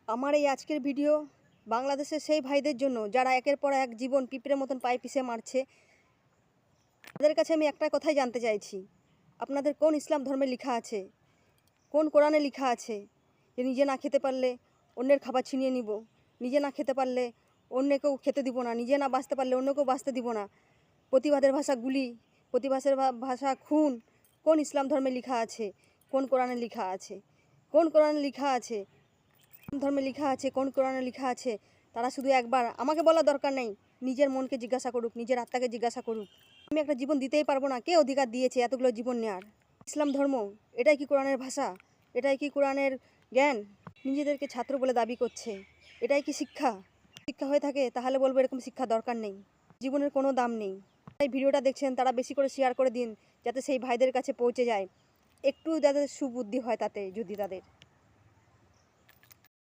আমার এই আজকের ভিডিও বাংলাদেশের সেই ভাইদের জন্য যারা একের পর এক জীবন পিঁপড়ের মতন পায়ে পিষে মারছে। তাদের কাছে আমি একটা কথাই জানতে চাইছি, আপনাদের কোন ইসলাম ধর্মে লেখা আছে, কোন কোরআনে লেখা আছে যে নিজে না খেতে পারলে অন্যের খাবার ছিনিয়ে নিব, নিজে না খেতে পারলে অন্যকেও খেতে দিব না, নিজে না বাঁচতে পারলে অন্যকেও বাঁচতে দিব না, প্রতিবাদের ভাষা গুলি, প্রতিবাদের ভাষা খুন? কোন ইসলাম ধর্মে লেখা আছে? কোন কোরআনে লেখা আছে? কোন কোরআনে লেখা আছে? ধর্মে লেখা আছে, কোন কোরআনে লেখা আছে? তারা শুধু একবার আমাকে বলার দরকার নেই, নিজের মনকে জিজ্ঞাসা করুক, নিজের আত্মাকে জিজ্ঞাসা করুক। আমি একটা জীবন দিতেই পারবো না, কে অধিকার দিয়েছে এতগুলো জীবন নেওয়ার? ইসলাম ধর্ম, এটাই কি কোরআনের ভাষা? এটাই কি কোরআনের জ্ঞান? নিজেদেরকে ছাত্র বলে দাবি করছে, এটাই কি শিক্ষা? শিক্ষা হয়ে থাকে তাহলে বলবো এরকম শিক্ষা দরকার নেই, জীবনের কোনো দাম নেই। তাই ভিডিওটা দেখছেন তারা বেশি করে শেয়ার করে দিন, যাতে সেই ভাইদের কাছে পৌঁছে যায়, একটু যাতে সুবুদ্ধি হয় তাতে, যদি তাদের